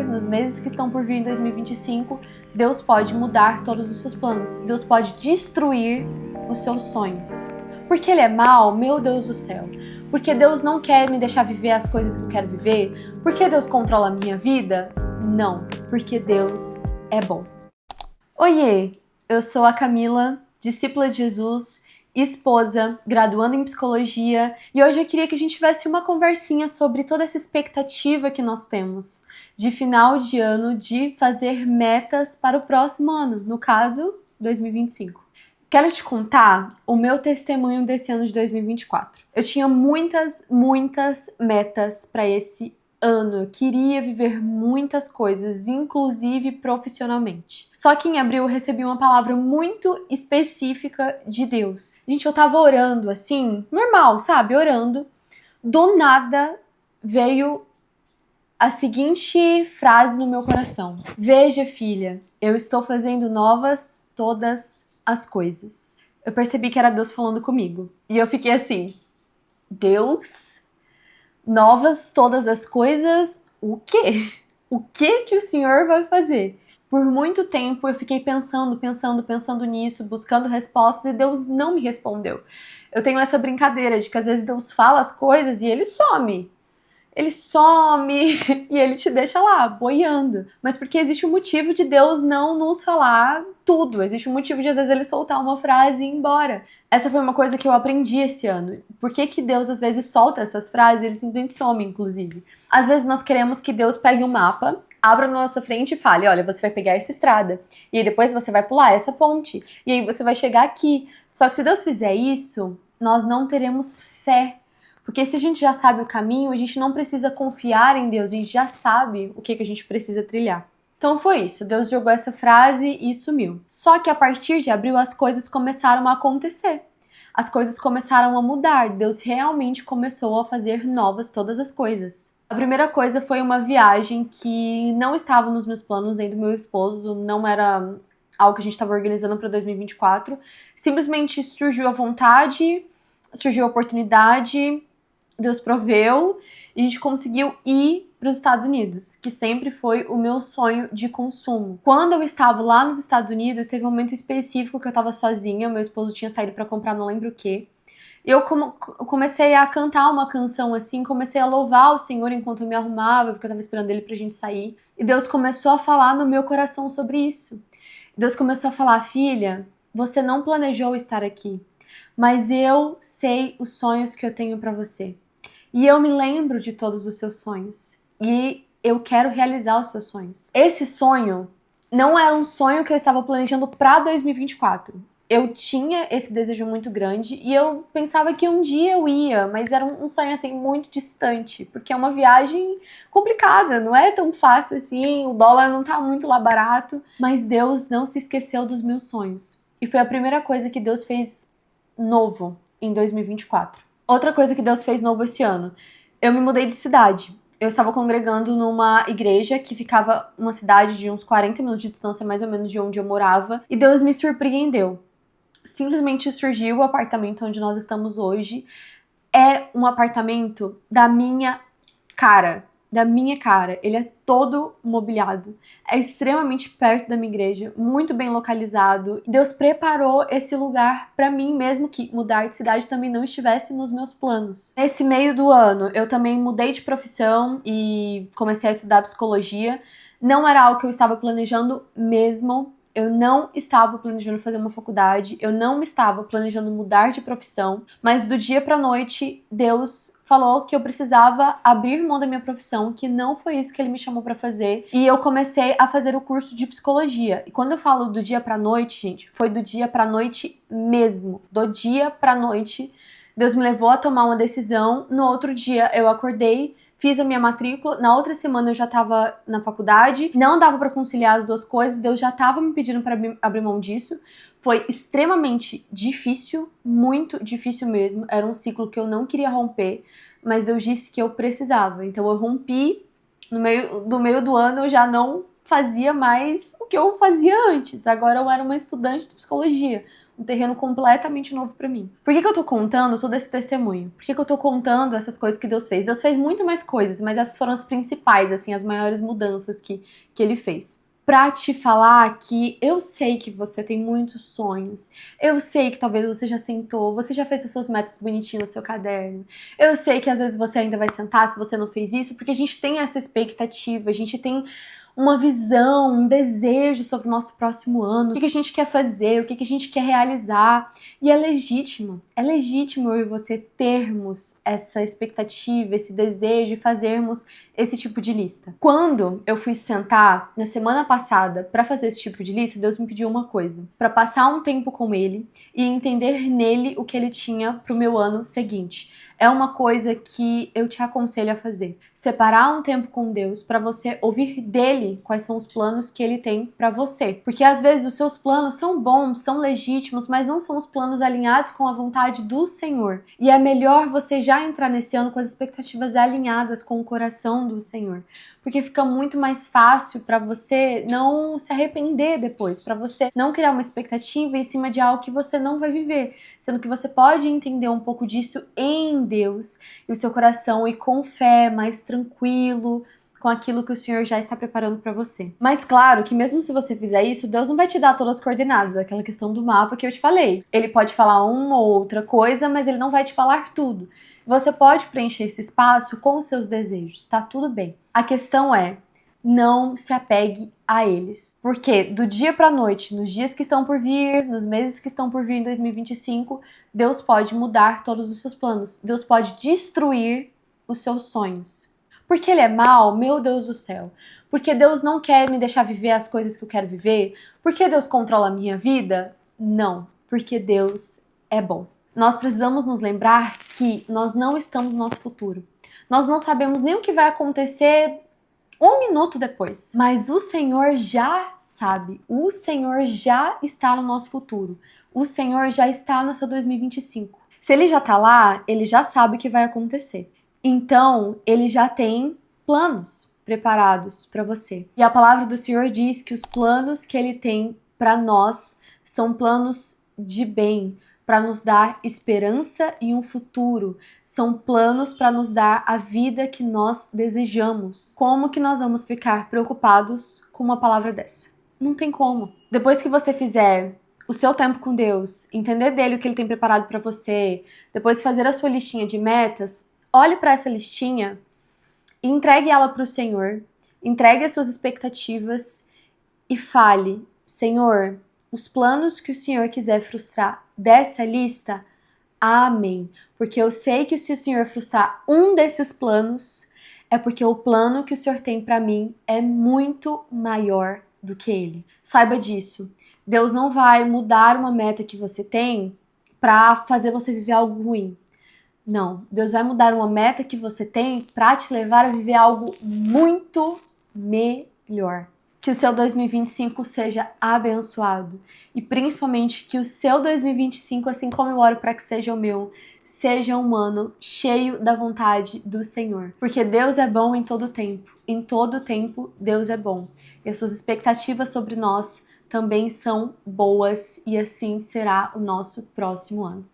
nos meses que estão por vir em 2025, Deus pode mudar todos os seus planos. Deus pode destruir os seus sonhos. Porque Ele é mau? Meu Deus do céu. Porque Deus não quer me deixar viver as coisas que eu quero viver? Porque Deus controla a minha vida? Não, porque Deus é bom. Oiê, eu sou a Camila, discípula de Jesus, esposa, graduando em psicologia, e hoje eu queria que a gente tivesse uma conversinha sobre toda essa expectativa que nós temos de final de ano, de fazer metas para o próximo ano, no caso, 2025. Quero te contar o meu testemunho desse ano de 2024. Eu tinha muitas metas para esse ano. Eu queria viver muitas coisas, inclusive profissionalmente. Só que em abril eu recebi uma palavra muito específica de Deus. Gente, eu tava orando assim, normal, sabe? Orando. Do nada veio a seguinte frase no meu coração: Veja, filha, eu estou fazendo novas todas as coisas. Eu percebi que era Deus falando comigo. E eu fiquei assim: Deus, novas todas as coisas, o quê? O que o Senhor vai fazer? Por muito tempo eu fiquei pensando nisso, buscando respostas, e Deus não me respondeu. Eu tenho essa brincadeira de que às vezes Deus fala as coisas e Ele some. Ele some e Ele te deixa lá, boiando. Mas porque existe um motivo de Deus não nos falar tudo. Existe um motivo de, às vezes, Ele soltar uma frase e ir embora. Essa foi uma coisa que eu aprendi esse ano. Por que Deus, às vezes, solta essas frases e Ele simplesmente some, inclusive? Às vezes, nós queremos que Deus pegue um mapa, abra na nossa frente e fale: olha, você vai pegar essa estrada. E aí depois você vai pular essa ponte. E aí você vai chegar aqui. Só que se Deus fizer isso, nós não teremos fé. Porque se a gente já sabe o caminho, a gente não precisa confiar em Deus, a gente já sabe o que a gente precisa trilhar. Então foi isso, Deus jogou essa frase e sumiu. Só que a partir de abril as coisas começaram a acontecer. As coisas começaram a mudar, Deus realmente começou a fazer novas todas as coisas. A primeira coisa foi uma viagem que não estava nos meus planos, nem do meu esposo, não era algo que a gente estava organizando para 2024. Simplesmente surgiu a vontade, surgiu a oportunidade, Deus proveu e a gente conseguiu ir para os Estados Unidos, que sempre foi o meu sonho de consumo. Quando eu estava lá nos Estados Unidos, teve um momento específico que eu estava sozinha, meu esposo tinha saído para comprar não lembro o quê. Eu comecei a cantar uma canção assim, comecei a louvar o Senhor enquanto eu me arrumava, porque eu estava esperando ele pra gente sair. E Deus começou a falar no meu coração sobre isso. Deus começou a falar: filha, você não planejou estar aqui, mas eu sei os sonhos que eu tenho para você. E eu me lembro de todos os seus sonhos. E eu quero realizar os seus sonhos. Esse sonho não era um sonho que eu estava planejando para 2024. Eu tinha esse desejo muito grande e eu pensava que um dia eu ia, mas era um sonho assim muito distante, porque é uma viagem complicada, não é tão fácil assim, o dólar não tá muito lá barato, mas Deus não se esqueceu dos meus sonhos. E foi a primeira coisa que Deus fez novo em 2024. Outra coisa que Deus fez novo esse ano, eu me mudei de cidade. Eu estava congregando numa igreja que ficava uma cidade de uns 40 minutos de distância, mais ou menos, de onde eu morava, e Deus me surpreendeu. Simplesmente surgiu o apartamento onde nós estamos hoje. É um apartamento da minha cara. Ele é todo mobiliado. É extremamente perto da minha igreja, muito bem localizado. Deus preparou esse lugar para mim, mesmo que mudar de cidade também não estivesse nos meus planos. Nesse meio do ano, eu também mudei de profissão e comecei a estudar psicologia. Não era algo que eu estava planejando mesmo. Eu não estava planejando fazer uma faculdade, eu não estava planejando mudar de profissão, mas do dia pra noite, Deus falou que eu precisava abrir mão da minha profissão, que não foi isso que Ele me chamou pra fazer, e eu comecei a fazer o curso de psicologia. E quando eu falo do dia pra noite, gente, foi do dia pra noite mesmo. Do dia pra noite, Deus me levou a tomar uma decisão. No outro dia, eu acordei, fiz a minha matrícula, na outra semana eu já tava na faculdade, não dava pra conciliar as duas coisas, Deus já tava me pedindo pra abrir mão disso. Foi extremamente difícil, muito difícil mesmo, era um ciclo que eu não queria romper, mas eu disse que eu precisava, então eu rompi. No meio do ano eu já não fazia mais o que eu fazia antes, agora eu era uma estudante de psicologia, um terreno completamente novo pra mim. Por que eu tô contando todo esse testemunho? Por que eu tô contando essas coisas que Deus fez? Deus fez muito mais coisas, mas essas foram as principais, assim, as maiores mudanças que ele fez. Pra te falar que eu sei que você tem muitos sonhos, eu sei que talvez você já sentou, você já fez as suas metas bonitinhas no seu caderno, eu sei que às vezes você ainda vai sentar se você não fez isso, porque a gente tem essa expectativa, a gente tem uma visão, um desejo sobre o nosso próximo ano, o que a gente quer fazer, o que a gente quer realizar. E é legítimo eu e você termos essa expectativa, esse desejo e fazermos esse tipo de lista. Quando eu fui sentar na semana passada para fazer esse tipo de lista, Deus me pediu uma coisa, para passar um tempo com Ele e entender nele o que Ele tinha pro meu ano seguinte. É uma coisa que eu te aconselho a fazer. Separar um tempo com Deus para você ouvir dele quais são os planos que ele tem para você. Porque às vezes os seus planos são bons, são legítimos, mas não são os planos alinhados com a vontade do Senhor. E é melhor você já entrar nesse ano com as expectativas alinhadas com o coração do Senhor. Porque fica muito mais fácil para você não se arrepender depois, para você não criar uma expectativa em cima de algo que você não vai viver, sendo que você pode entender um pouco disso em Deus e o seu coração ir com fé, mais tranquilo, com aquilo que o Senhor já está preparando para você. Mas claro que mesmo se você fizer isso, Deus não vai te dar todas as coordenadas, aquela questão do mapa que eu te falei. Ele pode falar uma ou outra coisa, mas ele não vai te falar tudo. Você pode preencher esse espaço com os seus desejos, tá tudo bem. A questão é, não se apegue a eles. Porque do dia pra noite, nos dias que estão por vir, nos meses que estão por vir em 2025, Deus pode mudar todos os seus planos. Deus pode destruir os seus sonhos. Porque Ele é mau, meu Deus do céu. Porque Deus não quer me deixar viver as coisas que eu quero viver. Porque Deus controla a minha vida? Não. Porque Deus é bom. Nós precisamos nos lembrar que nós não estamos no nosso futuro. Nós não sabemos nem o que vai acontecer um minuto depois. Mas o Senhor já sabe. O Senhor já está no nosso futuro. O Senhor já está no seu 2025. Se Ele já está lá, Ele já sabe o que vai acontecer. Então, Ele já tem planos preparados para você. E a palavra do Senhor diz que os planos que Ele tem para nós são planos de bem, para nos dar esperança e um futuro. São planos para nos dar a vida que nós desejamos. Como que nós vamos ficar preocupados com uma palavra dessa? Não tem como. Depois que você fizer o seu tempo com Deus, entender dele o que ele tem preparado para você, depois fazer a sua listinha de metas, olhe para essa listinha e entregue ela para o Senhor. Entregue as suas expectativas e fale: Senhor, os planos que o Senhor quiser frustrar dessa lista, amém. Porque eu sei que se o Senhor frustrar um desses planos, é porque o plano que o Senhor tem para mim é muito maior do que ele. Saiba disso. Deus não vai mudar uma meta que você tem para fazer você viver algo ruim. Não. Deus vai mudar uma meta que você tem para te levar a viver algo muito melhor. Que o seu 2025 seja abençoado. E principalmente que o seu 2025, assim como eu oro para que seja o meu, seja um ano cheio da vontade do Senhor. Porque Deus é bom em todo tempo. Em todo tempo, Deus é bom. E as suas expectativas sobre nós também são boas. E assim será o nosso próximo ano.